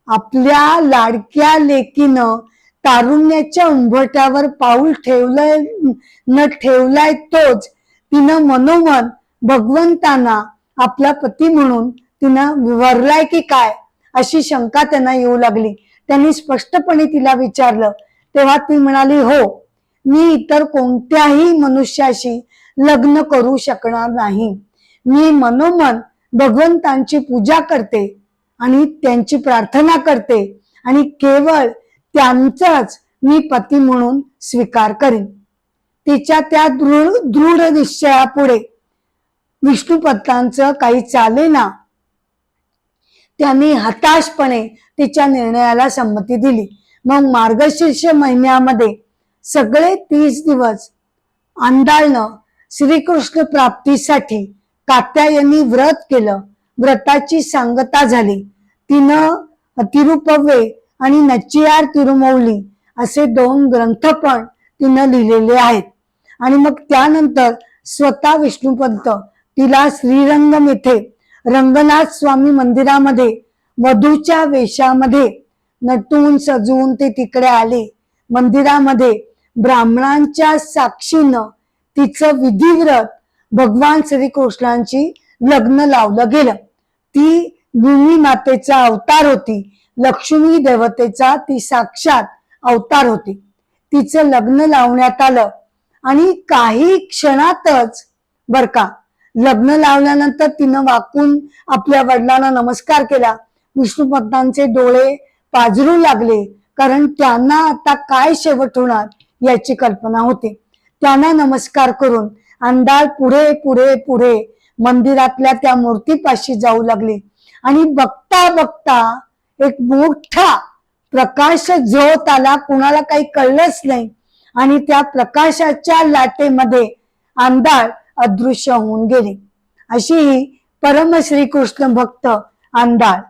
आपल्या लाडक्या लेकीनं तारुण्याच्या उंबरठ्यावर पाऊल ठेवलंय न ठेवलाय तोच तिनं मनोमन भगवंतांना आपला पती म्हणून तिनं विवरलाय की काय, अशी शंका त्यांना येऊ लागली. त्यांनी स्पष्टपणे तिला विचारलं तेव्हा ती म्हणाली, हो मी इतर कोणत्याही मनुष्याशी लग्न करू शकणार नाही. मी मनोमन भगवंतांची पूजा करते आणि त्यांची प्रार्थना करते आणि केवळ त्यांचाच मी पती म्हणून स्वीकार करीन. तिच्या त्या दृढ निश्चयापुढे विष्णुपत्तांचं काही चालेना. त्यांनी हताशपणे तिच्या निर्णयाला संमती दिली. मग मार्गशीर्ष महिन्यामध्ये सगळे 30 दिवस आंधळनं श्रीकृष्ण प्राप्तीसाठी कात्यायनी व्रत केलं. व्रताची सांगता झाली. तिनं तिरुपव्वे आणि नच्चियार तिरुमौली असे 2 ग्रंथ पण तिनं लिहिलेले आहेत. आणि मग त्यानंतर स्वतः विष्णुपंत तिला श्रीरंगम येथे रंगनाथ स्वामी मंदिरामध्ये वधूच्या वेशामध्ये नटून सजून ते तिकडे आले. मंदिरामध्ये ब्राह्मणांच्या साक्षीनं तिचं विधिव्रत भगवान श्रीकृष्णांची लग्न लावलं गेलं. ती भूमी मातेचा अवतार होती लक्ष्मी देवतेचा ती साक्षात अवतार होती. तिचं लग्न लावण्यात आलं आणि काही क्षणातच बर का, लग्न लावल्यानंतर तिनं वाकून आपल्या वडिलांना नमस्कार केला. विष्णुपत्नांचे डोळे पाजरू लागले, कारण त्यांना आता काय शेवट होणार याची कल्पना होती. त्यांना नमस्कार करून अंधार पुढे पुढे पुढे मंदिरातल्या त्या मूर्तीपाशी जाऊ लागली आणि बघता बघता एक मोठा प्रकाश झोत आला. कुणाला काही कळलंच नाही आणि त्या प्रकाशाच्या लाटेमध्ये अंधार अदृश्य होऊन गेली. अशी ही परम श्रीकृष्ण भक्त अंधार.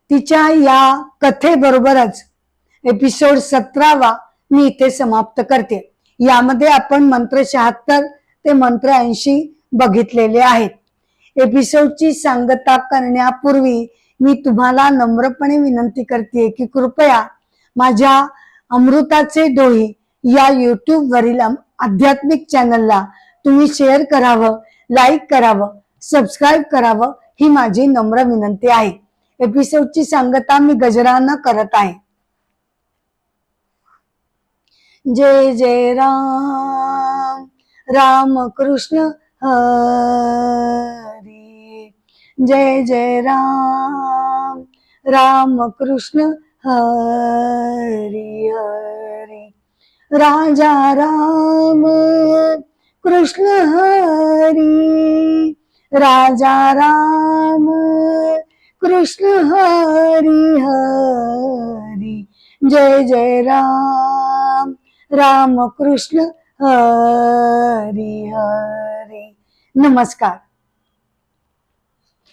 तिच्या या कथेबरोबरच एपिसोड 17 मी इथे समाप्त करते. यामध्ये आपण मंत्र 76 ते मंत्र 80 बघितलेले आहेत. एपिसोडची सांगता करण्यापूर्वी मी तुम्हाला नम्रपणे विनंती करते की कृपया माझ्या अमृताचे डोही या YouTube वरील आध्यात्मिक चॅनलला तुम्ही शेअर करावं, लाईक करावं, सबस्क्राईब करावं, ही माझी नम्र विनंती आहे. एपिसोडची सांगता मी गजरानं करत आहे. जय जय राम, राम कृष्ण हरी. जय जय राम, राम कृष्ण हरी हरी. राजा राम कृष्ण हरी, राजा राम कृष्ण हरी हरी. जय जय राम, राम कृष्ण हरी हरी. नमस्कार.